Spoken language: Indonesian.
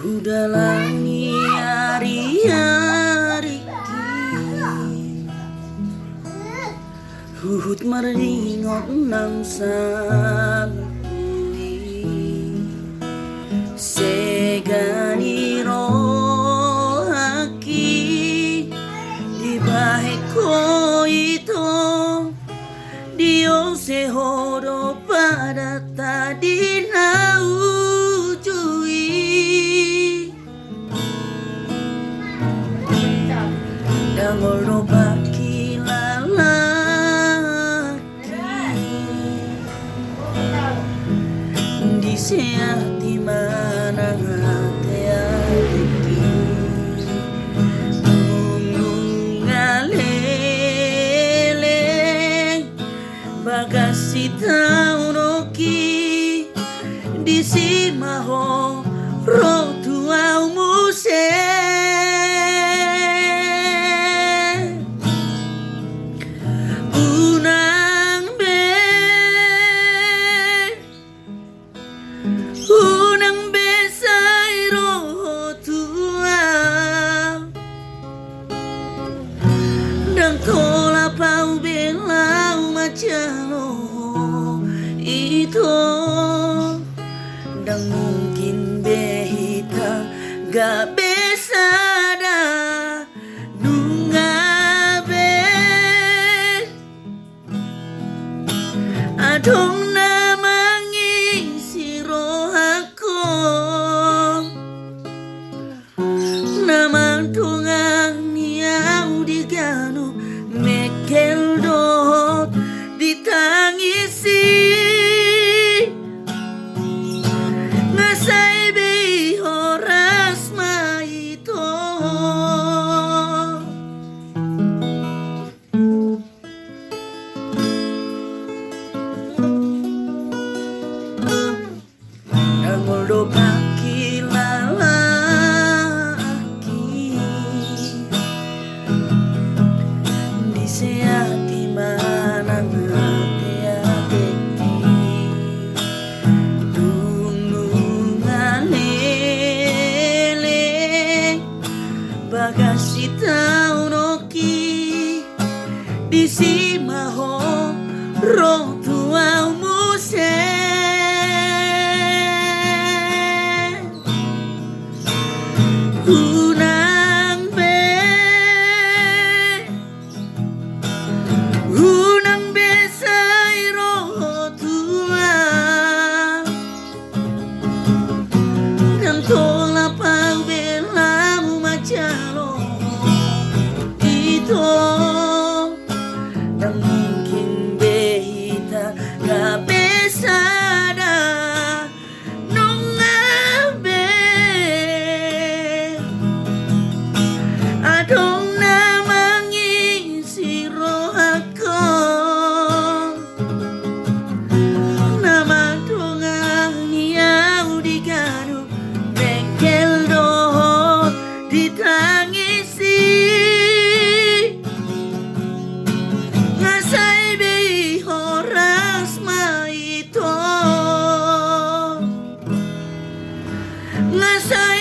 Udahlah ni hari-hari Huhut maringot nang salui Segani rohaki Di bahe ko ito Dio se horo pada tadi naujui Dangolo baki lalaki Di seati mana hati ngalele Bagasi taunoki Di simaho rotuau muse Unang besay rotua Dan tola pau belau macalo itu Dan mungkin behita gak besada nungabe Adong Naman tungang niyaw di gano Mekel dot ditangisi Ngasay be oras maito Nangolo baki Seati mana hati-hati Dunungalele Bagasi taunoki Di simaho rotuau muse Unang besay rotua Dan tola pau belau macalo Ito Dan mungkin behita gak besada nungabe Adong ditangisi Ngasay be horas maito Ngasay